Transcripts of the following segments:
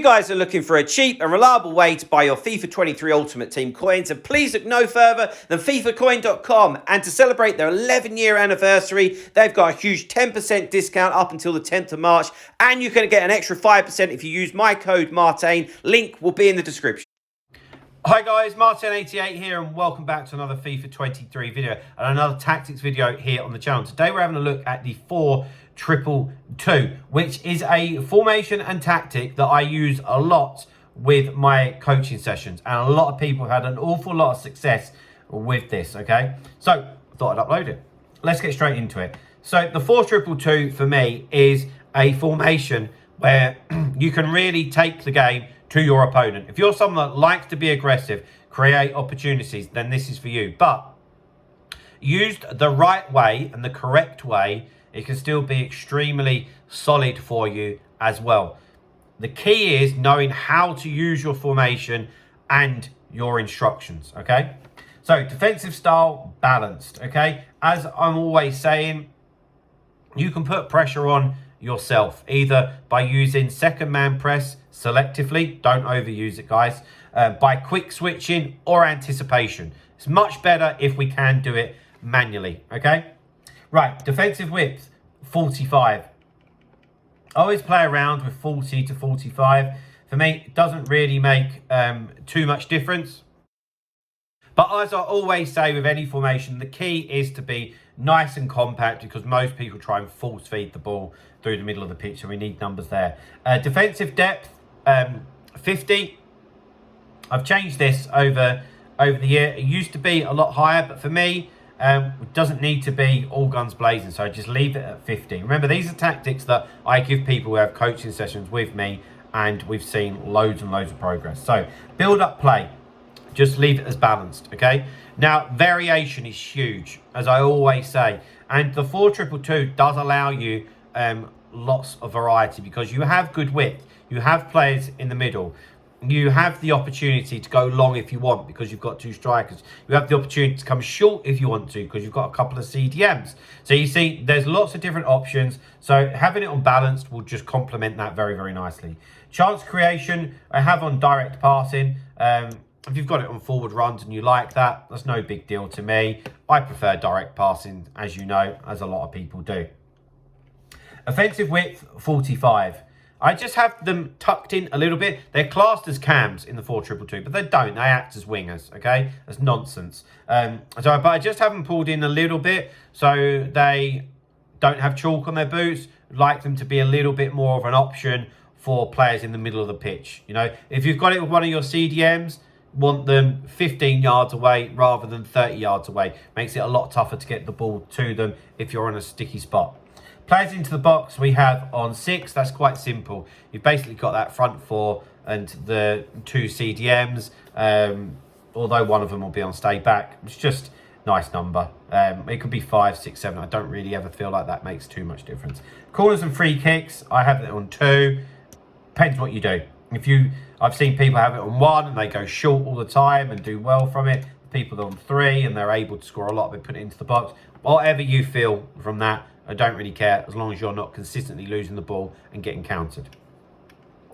guys are looking for a cheap and reliable way to buy your FIFA 23 Ultimate Team coins, and please look no further than FIFAcoin.com. And to celebrate their 11-year anniversary, they've got a huge 10% discount up until the 10th of March, and you can get an extra 5% if you use my code Martain. Link will be in the description. Hi guys, Martain88 here, and welcome back to another FIFA 23 video and another tactics video here on the channel. Today we're having a look at the 4-2-2, which is a formation and tactic that I use a lot with my coaching sessions, and a lot of people have had an awful lot of success with this, okay? So I thought I'd upload it. Let's get straight into it. So the 4-2-2 for me is a formation where you can really take the game to your opponent. If you're someone that likes to be aggressive, create opportunities, then this is for you. But used the right way and the correct way, it can still be extremely solid for you as well. The key is knowing how to use your formation and your instructions, okay? So defensive style, balanced, okay? As I'm always saying, you can put pressure on yourself, either by using second man press selectively, don't overuse it guys, by quick switching or anticipation. It's much better if we can do it manually, okay? Right, defensive width, 45. I always play around with 40 to 45. For me, it doesn't really make too much difference. But as I always say with any formation, the key is to be nice and compact, because most people try and force feed the ball through the middle of the pitch, so we need numbers there. Defensive depth, 50. I've changed this over the year. It used to be a lot higher, but for me, it doesn't need to be all guns blazing, so just leave it at 50. Remember, these are tactics that I give people who have coaching sessions with me, and we've seen loads and loads of progress. So build up play. Just leave it as balanced, okay? Now, variation is huge, as I always say. And the 4-2-2 does allow you lots of variety, because you have good width. You have players in the middle. You have the opportunity to go long if you want, because you've got two strikers. You have the opportunity to come short if you want to, because you've got a couple of CDMs. So you see, there's lots of different options. So having it on balanced will just complement that very, very nicely. Chance creation, I have on direct passing. If you've got it on forward runs and you like that, that's no big deal to me. I prefer direct passing, as you know, as a lot of people do. Offensive width, 45. I just have them tucked in a little bit. They're classed as cams in the 4-2-2, but they don't. They act as wingers, okay? That's nonsense. But I just have them pulled in a little bit, so they don't have chalk on their boots. I'd like them to be a little bit more of an option for players in the middle of the pitch. You know, if you've got it with one of your CDMs, want them 15 yards away rather than 30 yards away. Makes it a lot tougher to get the ball to them if you're on a sticky spot. Players into the box we have on 6. That's quite simple. You've basically got that front 4 and the 2 CDMs, although one of them will be on stay back. It's just a nice number. It could be 5, 6, 7. I don't really ever feel like that makes too much difference. Corners and free kicks, I have it on 2. Depends what you do. I've seen people have it on 1 and they go short all the time and do well from it. People on 3 and they're able to score a lot of it, put it into the box. Whatever you feel from that, I don't really care, as long as you're not consistently losing the ball and getting countered.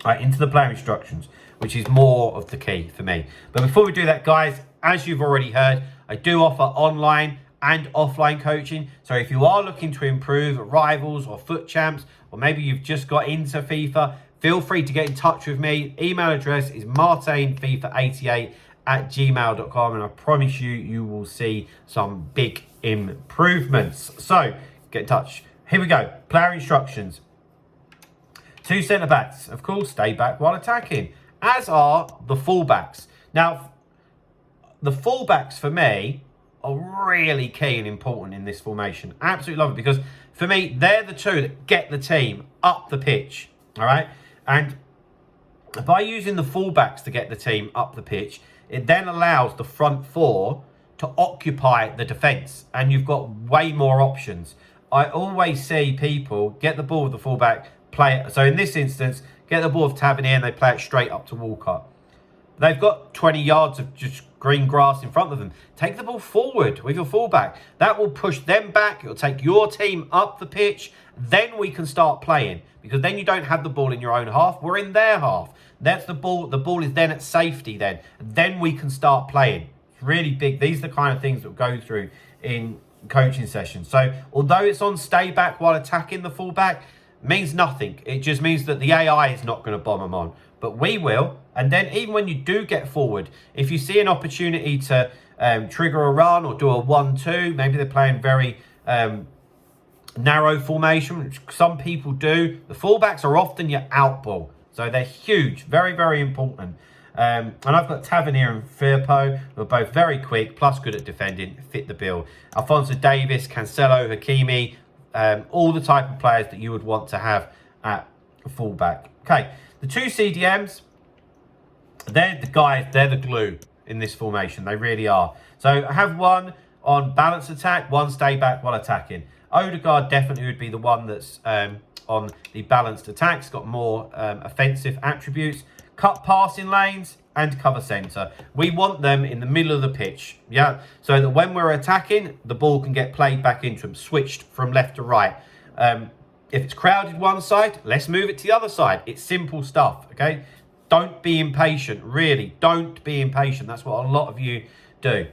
All right, into the player instructions, which is more of the key for me. But before we do that, guys, as you've already heard, I do offer online and offline coaching. So if you are looking to improve at Rivals or Foot Champs, or maybe you've just got into FIFA, feel free to get in touch with me. Email address is martainfifa88@gmail.com, and I promise you, you will see some big improvements. So get in touch. Here we go. Player instructions. 2 centre-backs, of course, stay back while attacking, as are the full-backs. Now, the full-backs for me are really key and important in this formation. Absolutely love it, because for me, they're the two that get the team up the pitch. All right, and by using the fullbacks to get the team up the pitch, it then allows the front 4 to occupy the defence, and you've got way more options. I always see people get the ball with the fullback, play it. So in this instance, get the ball with Tavernier and they play it straight up to Walcott. They've got 20 yards of just green grass in front of them. Take the ball forward with your fullback. That will push them back. It'll take your team up the pitch. Then we can start playing, because then you don't have the ball in your own half. We're in their half. That's the ball. The ball is then at safety then we can start playing. It's really big. These are the kind of things that we'll go through in coaching sessions. So although it's on stay back while attacking the fullback, means nothing. It just means that the AI is not going to bomb them on, but we will. And then even when you do get forward, if you see an opportunity to trigger a run or do a 1-2, maybe they're playing very narrow formation, which some people do. The fullbacks are often your out ball, so they're huge, very, very important. And I've got Tavernier and Firpo, who are both very quick, plus good at defending, fit the bill. Alphonso Davies, Cancelo, Hakimi, all the type of players that you would want to have at fullback. Okay, the two CDMs, they're the guys, they're the glue in this formation. They really are. So I have one on balance attack, one stay back while attacking. Odegaard definitely would be the one that's on the balanced attack. It's got more offensive attributes. Cut passing lanes and cover centre. We want them in the middle of the pitch, yeah? So that when we're attacking, the ball can get played back into them, switched from left to right. If it's crowded one side, let's move it to the other side. It's simple stuff, okay? Don't be impatient, really. Don't be impatient. That's what a lot of you do.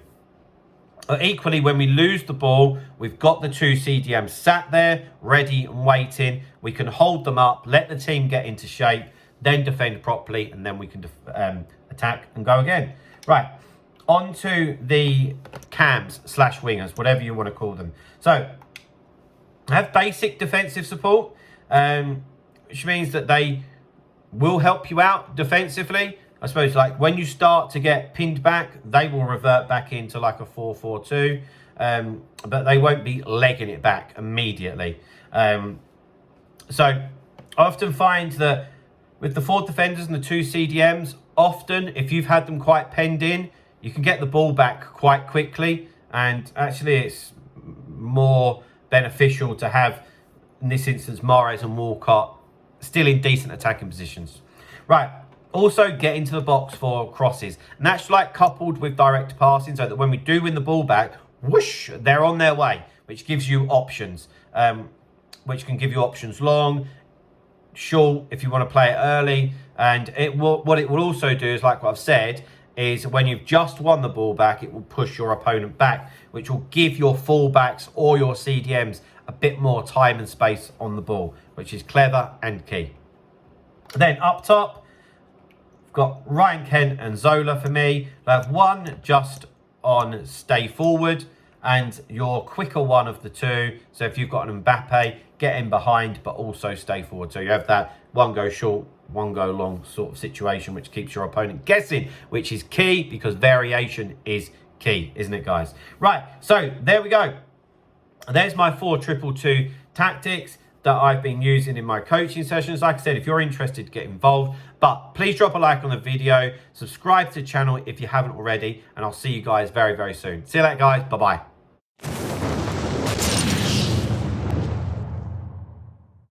Equally, when we lose the ball, we've got the two CDMs sat there, ready and waiting. We can hold them up, let the team get into shape, then defend properly, and then we can attack and go again. Right, on to the cams / wingers, whatever you want to call them. So, I have basic defensive support, which means that they will help you out defensively. I suppose, like, when you start to get pinned back, they will revert back into like a 4-4-2, but they won't be legging it back immediately. So I often find that with the 4 defenders and the 2 CDMs, often if you've had them quite penned in, you can get the ball back quite quickly, and actually it's more beneficial to have, in this instance, Mahrez and Walcott still in decent attacking positions. Right. Also, get into the box for crosses. And that's like coupled with direct passing, so that when we do win the ball back, whoosh, they're on their way, which gives you options, which can give you options long, short, if you want to play it early. And what it will also do is, like what I've said, is when you've just won the ball back, it will push your opponent back, which will give your fullbacks or your CDMs a bit more time and space on the ball, which is clever and key. Then up top, got Ryan Kent and Zola for me. I have one just on stay forward and your quicker one of the two. So if you've got an Mbappe, get in behind, but also stay forward. So you have that one go short, one go long sort of situation, which keeps your opponent guessing, which is key because variation is key, isn't it, guys? Right, so there we go. There's my 4-2-2 tactics that I've been using in my coaching sessions. Like I said, if you're interested, get involved. But please drop a like on the video, subscribe to the channel if you haven't already, and I'll see you guys very, very soon. See you later, guys. Bye-bye.